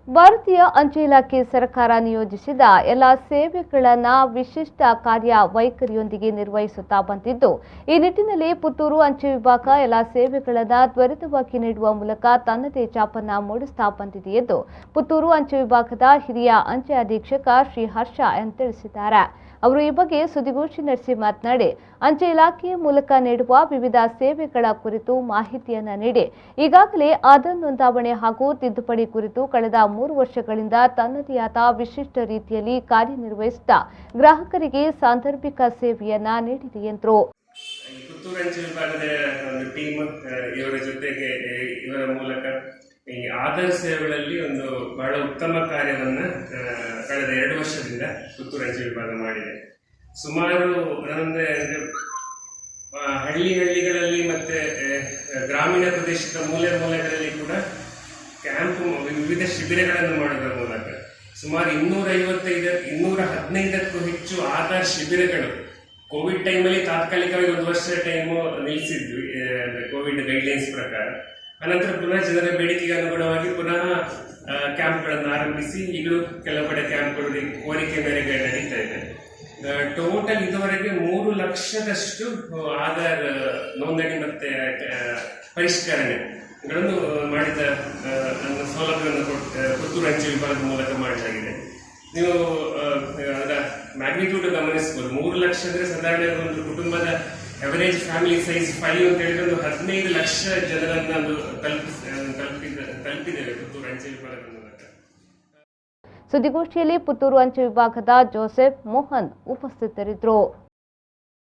ಭಾರತೀಯ ಅಂಚೆ ಇಲಾಖೆ ಸರ್ಕಾರ ನಿಯೋಜಿಸಿದ ಎಲ್ಲ ಸೇವೆಗಳನ್ನು ವಿಶಿಷ್ಟ ಕಾರ್ಯ ವೈಖರಿಯೊಂದಿಗೆ ನಿರ್ವಹಿಸುತ್ತಾ ಬಂದಿದ್ದು, ಈ ನಿಟ್ಟಿನಲ್ಲಿ ಪುತ್ತೂರು ಅಂಚೆ ವಿಭಾಗ ಎಲ್ಲ ಸೇವೆಗಳನ್ನು ತ್ವರಿತವಾಗಿ ನೀಡುವ ಮೂಲಕ ತನ್ನದೇ ಛಾಪನ್ನು ಮೂಡಿಸುತ್ತಾ ಬಂದಿದೆ ಎಂದು ಪುತ್ತೂರು ಅಂಚೆ ವಿಭಾಗದ ಹಿರಿಯ ಅಂಚೆ ಅಧೀಕ್ಷಕ ಶ್ರೀ ಹರ್ಷ ಎನ್ ತಿಳಿಸಿದ್ದಾರೆ. ಅವರು ಈ ಬಗ್ಗೆ ಸುದ್ದಿಗೋಷ್ಠಿ ನಡೆಸಿ ಮಾತನಾಡಿ, ಅಂಚೆ ಇಲಾಖೆಯ ಮೂಲಕ ನೀಡುವ ವಿವಿಧ ಸೇವೆಗಳ ಕುರಿತು ಮಾಹಿತಿಯನ್ನು ನೀಡಿ ಈಗಾಗಲೇ ಆಧಾರ್ ನೋಂದಾವಣೆ ಹಾಗೂ ತಿದ್ದುಪಡಿ ಕುರಿತು ಕಳೆದ 3 ವರ್ಷಗಳಿಂದ ತನ್ನದೇ ಆದ ವಿಶಿಷ್ಟ ರೀತಿಯಲ್ಲಿ ಕಾರ್ಯನಿರ್ವಹಿಸುತ್ತಾ ಗ್ರಾಹಕರಿಗೆ ಸಾಂದರ್ಭಿಕ ಸೇವೆಯನ್ನ ನೀಡಿದೆ ಎಂದರು. ಪುತ್ತೂರು ಅಂಚೆ ವಿಭಾಗದ ಒಂದು ಟೀಮ್ ಇವರ ಜೊತೆಗೆ ಇವರ ಮೂಲಕ ಈ ಆಧಾರ್ ಸೇವೆಗಳಲ್ಲಿ ಒಂದು ಬಹಳ ಉತ್ತಮ ಕಾರ್ಯವನ್ನು ಕಳೆದ 2 ವರ್ಷದಿಂದ ಪುತ್ತೂರು ಅಂಚೆ ವಿಭಾಗ ಮಾಡಿದೆ. ಸುಮಾರು ಹಳ್ಳಿಗಳಲ್ಲಿ ಮತ್ತೆ ಗ್ರಾಮೀಣ ಪ್ರದೇಶದ ಮೂಲೆಗಳಲ್ಲಿ ಕೂಡ ವಿವಿಧ ಶಿಬಿರಗಳನ್ನು ಮಾಡುವುದರ ಮೂಲಕ ಸುಮಾರು 215ಕ್ಕೂ ಹೆಚ್ಚು ಆಧಾರ್ ಶಿಬಿರಗಳು ಕೋವಿಡ್ ಟೈಮಲ್ಲಿ ತಾತ್ಕಾಲಿಕವಾಗಿ 1 ವರ್ಷ ಟೈಮು ನಿಲ್ಲಿಸಿದ್ವಿ ಕೋವಿಡ್ ಗೈಡ್ಲೈನ್ಸ್ ಪ್ರಕಾರ. ಅನಂತರ ಪುನಃ ಜನರ ಬೇಡಿಕೆಗೆ ಅನುಗುಣವಾಗಿ ಪುನಃ ಕ್ಯಾಂಪ್ಗಳನ್ನು ಆರಂಭಿಸಿ ಈಗಲೂ ಕೆಲವು ಕಡೆ ಕ್ಯಾಂಪ್ಗಳು ಕೋರಿಕೆ ಮೇರೆಗೆ ನಡೀತಾ ಇದೆ. ಟೋಟಲ್ ಇದುವರೆಗೆ 3 ಲಕ್ಷದಷ್ಟು ಆಧಾರ್ ನೋಂದಣಿ ಮತ್ತೆ ಪರಿಷ್ಕರಣೆಗಳನ್ನು ಮಾಡಿದ ಸೌಲಭ್ಯವನ್ನು ಪುತ್ತೂರು ಅಂಚೆ ವಿಭಾಗದ ಮೂಲಕ ಮಾಡಲಾಗಿದೆ. ನೀವು ಅದರ ಮ್ಯಾಗ್ನಿಟ್ಯೂಡ್ ಗಮನಿಸಬಹುದು. 3 ಲಕ್ಷ ಅಂದರೆ ಸಾಧಾರಣ ಒಂದು ಕುಟುಂಬದ ಅವರೇಜ್ ಫ್ಯಾಮಿಲಿ ಸೈಜ್ 5 ಅಂತ ಹೇಳಿದ್ರೆ ಒಂದು 15 ಲಕ್ಷ ಜನರನ್ನು ತಲುಪಿದ್ದೇವೆ ಪುತ್ತೂರು ಅಂಚೆ ವಿಭಾಗದ ಮೂಲಕ. ಸುದ್ದಿಗೋಷ್ಠಿಯಲ್ಲಿ ಪುತ್ತೂರು ಅಂಚೆ ವಿಭಾಗದ ಜೋಸೆಫ್, ಮೋಹನ್ ಉಪಸ್ಥಿತರಿದ್ದರು.